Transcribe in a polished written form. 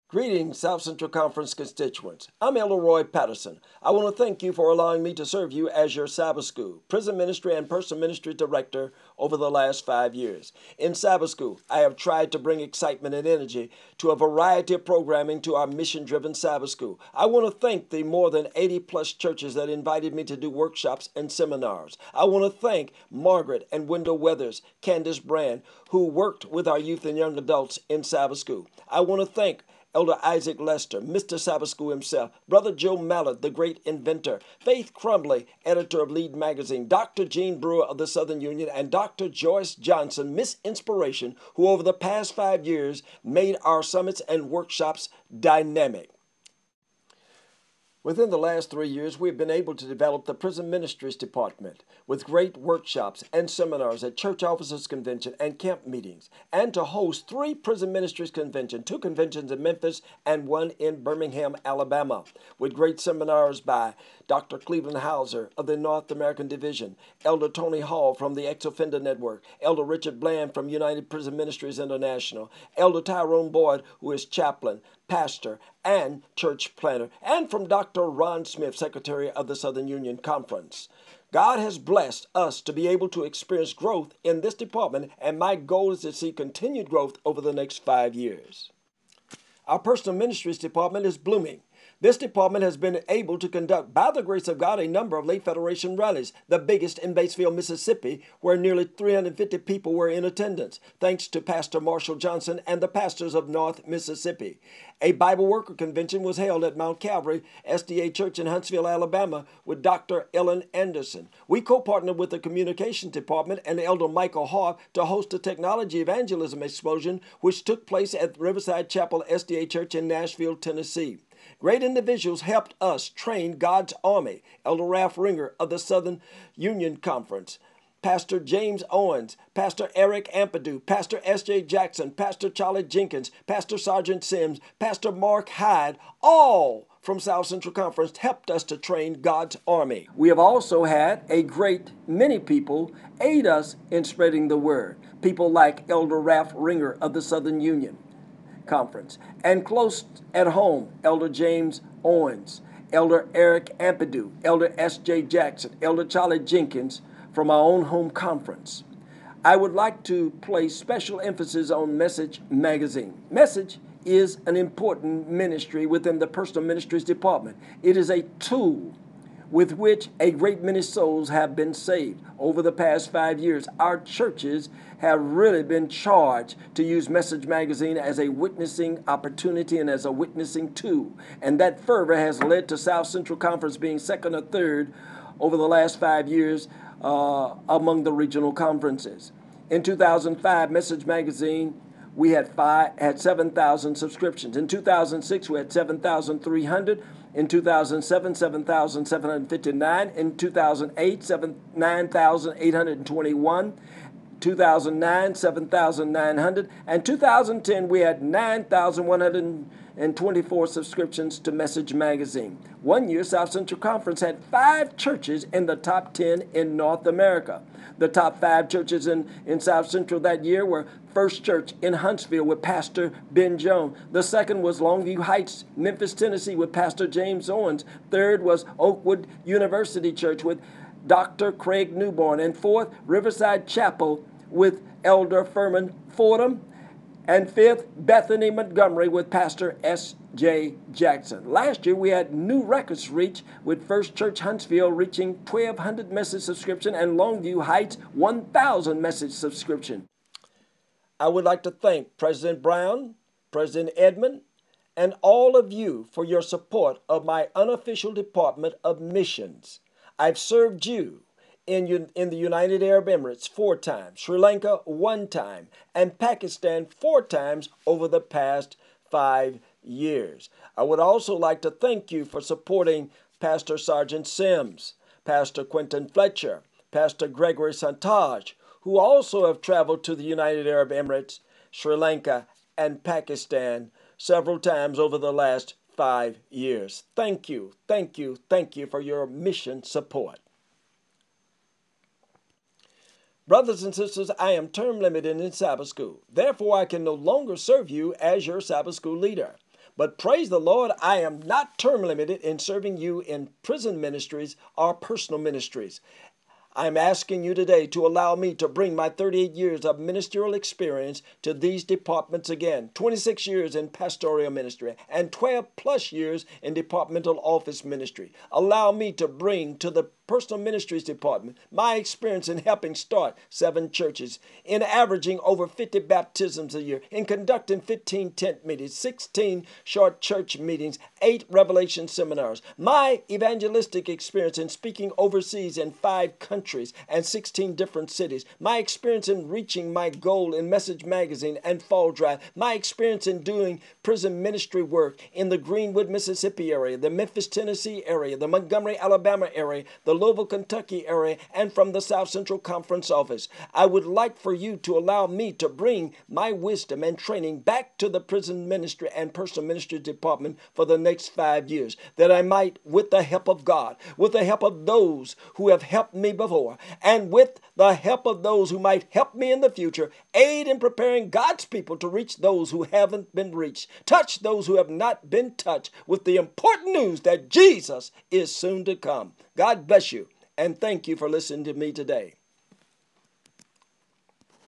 Greetings, South Central Conference constituents. I'm Elder Roy Patterson. I want to thank you for allowing me to serve you as your Sabbath School, Prison Ministry, and Personal Ministry Director over the last 5 years. In Sabbath School, I have tried to bring excitement and energy to a variety of programming to our mission-driven Sabbath School. I want to thank the more than 80-plus churches that invited me to do workshops and seminars. I want to thank Margaret and Wendell Weathers, Candace Brand, who worked with our youth and young adults in Sabbath School. I want to thank Elder Isaac Lester, Mr. Sabbath School himself, Brother Joe Mallett, the great inventor, Faith Crumbly, editor of Lead Magazine, Dr. Gene Brewer of the Southern Union, and Dr. Joyce Johnson, Miss Inspiration, who over the past 5 years made our summits and workshops dynamic. Within the last 3 years, we have been able to develop the Prison Ministries Department with great workshops and seminars at church officers' convention and camp meetings, and to host 3 Prison Ministries conventions, 2 conventions in Memphis and 1 in Birmingham, Alabama, with great seminars by Dr. Cleveland Hauser of the North American Division, Elder Tony Hall from the Ex-Offender Network, Elder Richard Bland from United Prison Ministries International, Elder Tyrone Boyd, who is chaplain, pastor, and church planner, and from Dr. Ron Smith, Secretary of the Southern Union Conference. God has blessed us to be able to experience growth in this department, and my goal is to see continued growth over the next 5 years. Our Personal Ministries Department is blooming. This department has been able to conduct, by the grace of God, a number of late Federation rallies, the biggest in Batesville, Mississippi, where nearly 350 people were in attendance, thanks to Pastor Marshall Johnson and the pastors of North Mississippi. A Bible Worker Convention was held at Mount Calvary SDA Church in Huntsville, Alabama, with Dr. Ellen Anderson. We co-partnered with the Communications Department and Elder Michael Hart to host a Technology Evangelism Explosion, which took place at Riverside Chapel SDA Church in Nashville, Tennessee. Great individuals helped us train God's Army. Elder Ralph Ringer of the Southern Union Conference, Pastor James Owens, Pastor Eric Ampadu, Pastor S.J. Jackson, Pastor Charlie Jenkins, Pastor Sergeant Sims, Pastor Mark Hyde, all from South Central Conference helped us to train God's Army. We have also had a great many people aid us in spreading the word. People like Elder Ralph Ringer of the Southern Union Conference, and close at home, Elder James Owens, Elder Eric Ampadu, Elder S.J. Jackson, Elder Charlie Jenkins from our own home conference. I would like to place special emphasis on Message Magazine. Message is an important ministry within the Personal Ministries Department. It is a tool with which a great many souls have been saved. Over the past 5 years, our churches have really been charged to use Message Magazine as a witnessing opportunity and as a witnessing tool. And that fervor has led to South Central Conference being second or third over the last 5 years among the regional conferences. In 2005, Message Magazine, we had 7,000 subscriptions. In 2006, we had 7,300. In 2007, 7,759. In 2008, 9,821. 2009, 7,900. And 2010, we had 9,124 subscriptions to Message Magazine. One year, South Central Conference had 5 churches in the top 10 in North America. The top 5 churches in South Central that year were First Church in Huntsville with Pastor Ben Jones. The second was Longview Heights, Memphis, Tennessee with Pastor James Owens. Third was Oakwood University Church with Dr. Craig Newborn. And fourth, Riverside Chapel with Elder Furman Fordham. And fifth, Bethany Montgomery with Pastor S.J. Jackson. Last year, we had new records reached with First Church Huntsville reaching 1,200 message subscription and Longview Heights 1,000 message subscription. I would like to thank President Brown, President Edmond, and all of you for your support of my unofficial Department of Missions. I've served you in the United Arab Emirates 4 times, Sri Lanka 1 time, and Pakistan 4 times over the past 5 years. I would also like to thank you for supporting Pastor Sergeant Sims, Pastor Quentin Fletcher, Pastor Gregory Santaj, who also have traveled to the United Arab Emirates, Sri Lanka, and Pakistan several times over the last 5 years. Thank you, thank you, thank you for your mission support. Brothers and sisters, I am term limited in Sabbath school. Therefore, I can no longer serve you as your Sabbath school leader. But praise the Lord, I am not term limited in serving you in prison ministries or personal ministries. I'm asking you today to allow me to bring my 38 years of ministerial experience to these departments again. 26 years in pastoral ministry and 12 plus years in departmental office ministry. Allow me to bring to the personal ministries department my experience in helping start 7 churches, in averaging over 50 baptisms a year, in conducting 15 tent meetings, 16 short church meetings, 8 revelation seminars, my evangelistic experience in speaking overseas in 5 countries and 16 different cities, my experience in reaching my goal in Message Magazine and Fall Drive, my experience in doing prison ministry work in the Greenwood, Mississippi area, the Memphis, Tennessee area, the Montgomery, Alabama area, the Louisville, Kentucky area, and from the South Central Conference office. I would like for you to allow me to bring my wisdom and training back to the prison ministry and personal ministry department for the next 5 years, that I might, with the help of God, with the help of those who have helped me before, and with the help of those who might help me in the future, aid in preparing God's people to reach those who haven't been reached, touch those who have not been touched with the important news that Jesus is soon to come. God bless you, and thank you for listening to me today.